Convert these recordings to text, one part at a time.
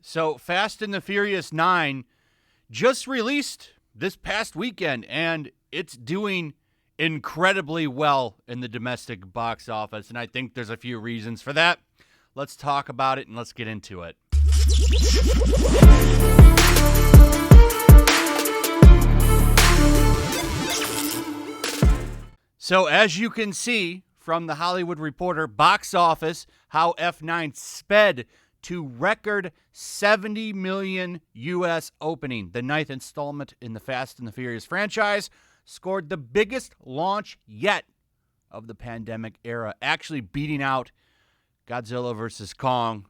So Fast and the Furious 9 just released this past weekend, and it's doing incredibly well in the domestic box office, and I think there's a few reasons for that. Let's talk about it, and let's get into it. So as you can see from the Hollywood Reporter box office, how F9 sped to record $70 million U.S. opening. The ninth installment in the Fast and the Furious franchise scored the biggest launch yet of the pandemic era, actually beating out Godzilla vs. Kong,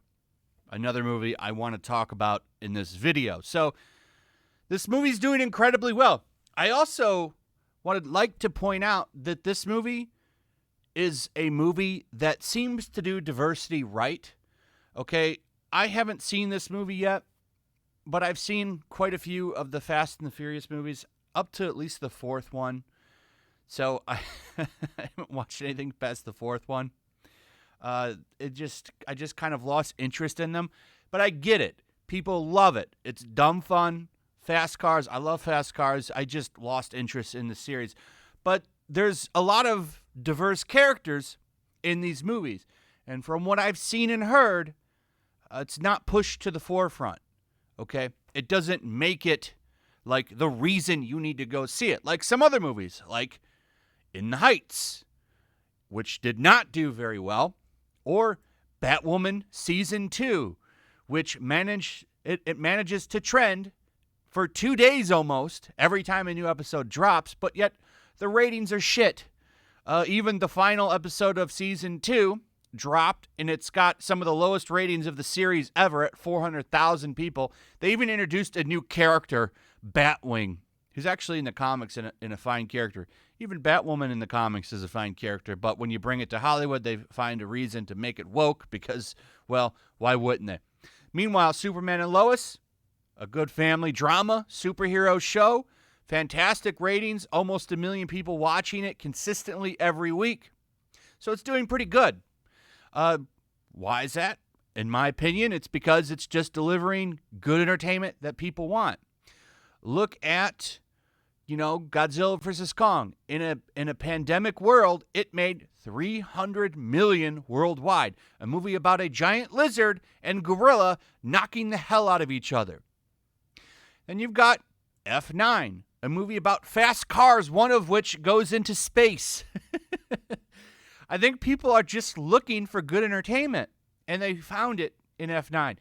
another movie I want to talk about in this video. So this movie's doing incredibly well. I also would like to point out that this movie is a movie that seems to do diversity right. Okay, I haven't seen this movie yet, but I've seen quite a few of the Fast and the Furious movies, up to at least the fourth one. So I haven't watched anything past the fourth one. I just kind of lost interest in them, but I get it. People love it. It's dumb fun. Fast cars. I love fast cars. I just lost interest in the series. But there's a lot of diverse characters in these movies. And from what I've seen and heard, it's not pushed to the forefront. Okay? It doesn't make it like the reason you need to go see it. Like some other movies, like In the Heights, which did not do very well. Or Batwoman Season 2, which manages to trend for 2 days almost every time a new episode drops, but yet the ratings are shit. Even the final episode of Season 2 dropped, and it's got some of the lowest ratings of the series ever at 400,000 people. They even introduced a new character, Batwing, who's actually in the comics in a fine character. Even Batwoman in the comics is a fine character, but when you bring it to Hollywood, they find a reason to make it woke because, well, why wouldn't they? Meanwhile, Superman and Lois, a good family drama, superhero show, fantastic ratings, almost 1 million people watching it consistently every week. So it's doing pretty good. Why is that? In my opinion, it's because it's just delivering good entertainment that people want. Look at, Godzilla vs. Kong. In a pandemic world, it made $300 million worldwide. A movie about a giant lizard and gorilla knocking the hell out of each other. Then you've got F9, a movie about fast cars, one of which goes into space. I think people are just looking for good entertainment, and they found it in F9.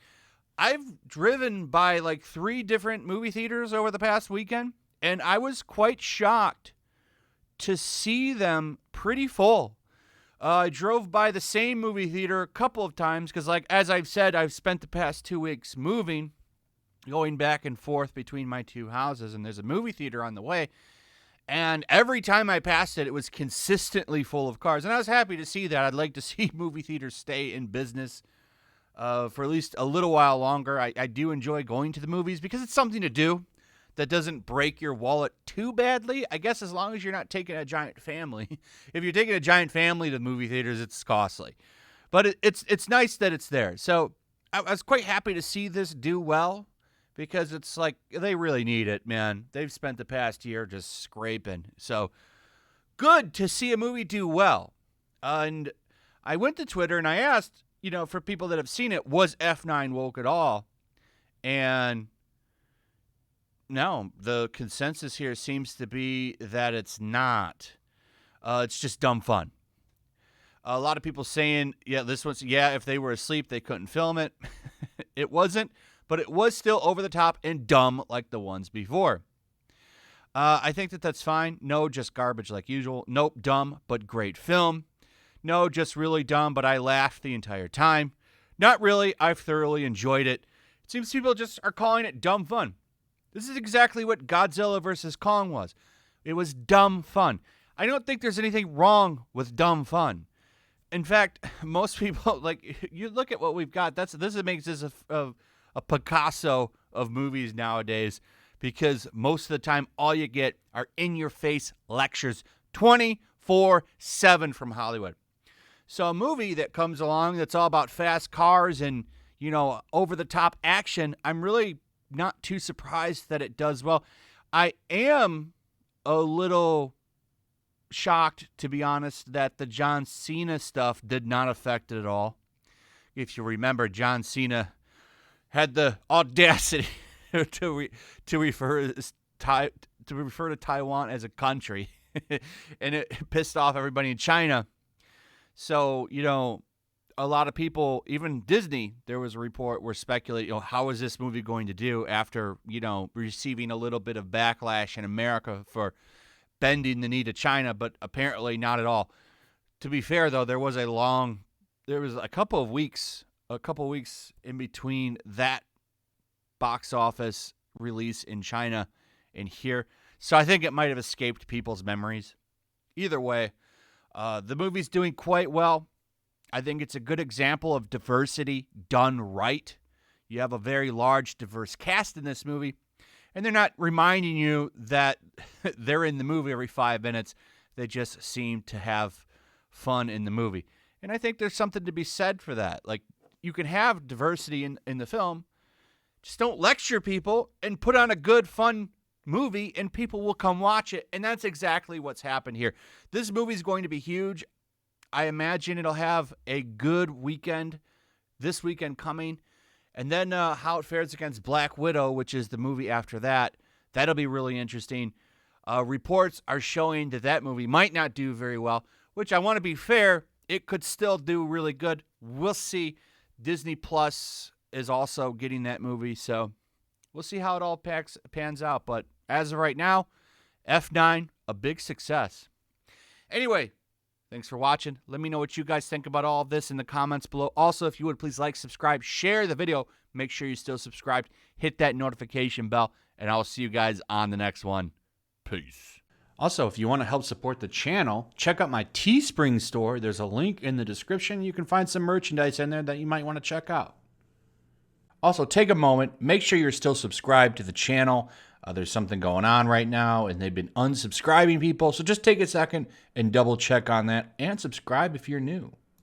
I've driven by like 3 different movie theaters over the past weekend, and I was quite shocked to see them pretty full. I drove by the same movie theater a couple of times because, like, as I've said, I've spent the past 2 weeks moving, going back and forth between my 2 houses, and there's a movie theater on the way. And every time I passed it, it was consistently full of cars. And I was happy to see that. I'd like to see movie theaters stay in business for at least a little while longer. I do enjoy going to the movies because it's something to do that doesn't break your wallet too badly. I guess as long as you're not taking a giant family. If you're taking a giant family to movie theaters, it's costly. But it's nice that it's there. So I was quite happy to see this do well. Because it's like, they really need it, man. They've spent the past year just scraping. So, good to see a movie do well. And I went to Twitter and I asked, for people that have seen it, was F9 woke at all? And no, the consensus here seems to be that it's not. It's just dumb fun. A lot of people saying, if they were asleep, they couldn't film it. It wasn't. But it was still over the top and dumb like the ones before. I think that's fine. No, just garbage like usual. Nope, dumb, but great film. No, just really dumb, but I laughed the entire time. Not really. I've thoroughly enjoyed it. It seems people just are calling it dumb fun. This is exactly what Godzilla vs. Kong was. It was dumb fun. I don't think there's anything wrong with dumb fun. In fact, most people, you look at what we've got. This makes this a Picasso of movies nowadays, because most of the time all you get are in-your-face lectures 24/7 from Hollywood. So a movie that comes along that's all about fast cars and, over-the-top action, I'm really not too surprised that it does well. I am a little shocked, to be honest, that the John Cena stuff did not affect it at all. If you remember, John Cena had the audacity to refer to Taiwan as a country, and it pissed off everybody in China. So, a lot of people, even Disney, there was a report where speculating, how is this movie going to do after, receiving a little bit of backlash in America for bending the knee to China, but apparently not at all. To be fair, though, there was a couple of weeks in between that box office release in China and here. So I think it might have escaped people's memories. Either way, the movie's doing quite well. I think it's a good example of diversity done right. You have a very large, diverse cast in this movie, and they're not reminding you that they're in the movie every 5 minutes. They just seem to have fun in the movie. And I think there's something to be said for that. Like, you can have diversity in the film. Just don't lecture people and put on a good, fun movie, and people will come watch it. And that's exactly what's happened here. This movie's going to be huge. I imagine it'll have a good weekend this weekend coming. And then how it fares against Black Widow, which is the movie after that. That'll be really interesting. Reports are showing that movie might not do very well, which, I want to be fair, it could still do really good. We'll see. Disney Plus is also getting that movie, so we'll see how it all pans out. But as of right now, F9, a big success. Anyway, thanks for watching. Let me know what you guys think about all of this in the comments below. Also, if you would, please like, subscribe, share the video. Make sure you're still subscribed. Hit that notification bell, and I'll see you guys on the next one. Peace. Also, if you want to help support the channel, check out my Teespring store. There's a link in the description. You can find some merchandise in there that you might want to check out. Also, take a moment. Make sure you're still subscribed to the channel. There's something going on right now, and they've been unsubscribing people. So just take a second and double check on that, and subscribe if you're new.